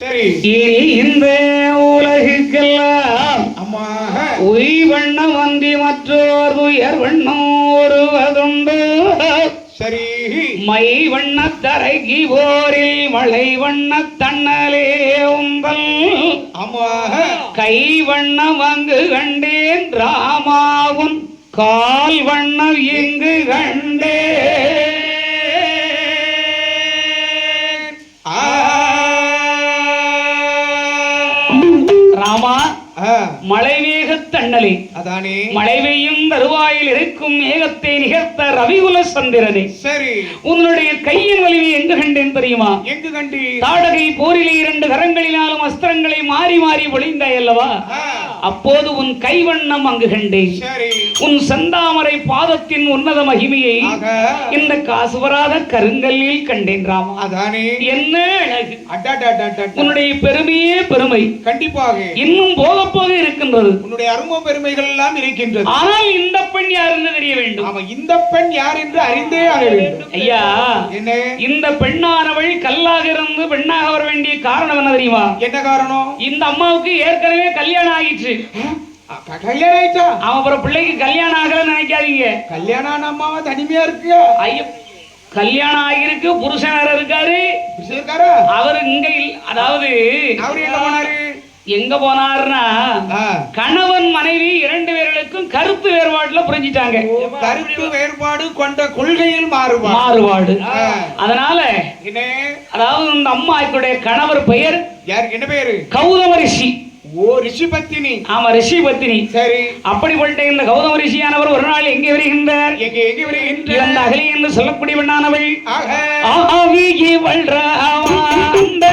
சரி இனி இந்த உலகுக்கெல்லாம் அம்மா உய் வண்ணம் வந்தி மற்றோர் உயர் வண்ணம் ஒருவதுண்டு. சரி மை வண்ண தரைகி போரில் மலை வண்ண தன்னலே உந்தல். அம்மா கை வண்ணம் அங்கு கண்டேன் ராமாவும் கால் வண்ணம் இங்கு கண்டேன். ராமா மழை மேக தன்னலே அதானே மழை பெய்யும் தருவாயில் இருக்கும் மேகத்தை நிகழ்த்த ரவிகுல சந்திரனே. சரி உன்னுடைய கையின் வலிமை எங்கு கண்டேன் தெரியுமா? எங்கு கண்டி? தாடகை போரிலே 2 கரங்களினாலும் அஸ்திரங்களை மாறி மாறி பொழிந்தாய் அல்லவா? அப்போது உன் கைவண்ணம் அங்கு கண்டேன். சரி உன் செந்தாமரை பாதத்தின் உன்னத மகிமையை இந்த காசு வராத கருங்கல்லில் கண்டேன் ராமா. அதானே என்ன அழகு! அடடடடட உன்னுடைய பெருமையே பெருமை, கண்டிப்பாக இன்னும் போக போக இருக்கின்றது. உன்னுடைய அரும பெருமைகள் எல்லாம் இருக்கின்றது. ஆனால் இந்த பெண் யார் என்று தெரிய வேண்டும். ஆமா, இந்த பெண் யார் என்று அறிந்தே ஆக வேண்டும். ஐயா, என்ன இந்த பெண்ணானவள் கல்லாக இருந்து பெண்ணாக வர வேண்டிய காரணம் என்ன தெரியுமா? என்ன காரணம்? இந்த அம்மாவுக்கு ஏற்கனவே கல்யாணம் ஆகிடுச்சு. கல்யாணம் ஆயிட்டா? அவன் அப்புறம் பிள்ளைக்கு கல்யாணம் ஆகலன்னு நினைக்காதீங்க. கல்யாணம் ஆன அம்மாவா தனிமையா இருக்கு? ஐயோ, கல்யாணம் ஆகிருக்கு, புருஷன் வேற இருக்காரு. அவரு இங்க அதாவது அவரு எங்க போனாரு? எங்க போனாருன்னா கணவன் மனைவி 2 பேர்களுக்கும் கருத்து வேறுபாடுல புரிஞ்சிட்டாங்க. கருத்து வேறுபாடு கொண்ட கொள்கையில் மாறுபாடு. அதனால அதாவது இந்த அம்மாவுடைய கணவர் பெயர் யாருக்கு? என்ன பெயரு? கௌதம ரிஷி. ஓ, ரிஷி பத்தினி. ஆமா, ரிஷி பத்தினி. சரி, அப்படிப்பட்ட இந்த கௌதம ரிஷியானவர் ஒரு நாள் எங்கே வருகின்றார்? எங்கே வருகின்றார்? இந்த அகலி என்று சொல்லக்கூடிய பெண்ணானவள் ஆக ஆவி வள்ராமா அந்த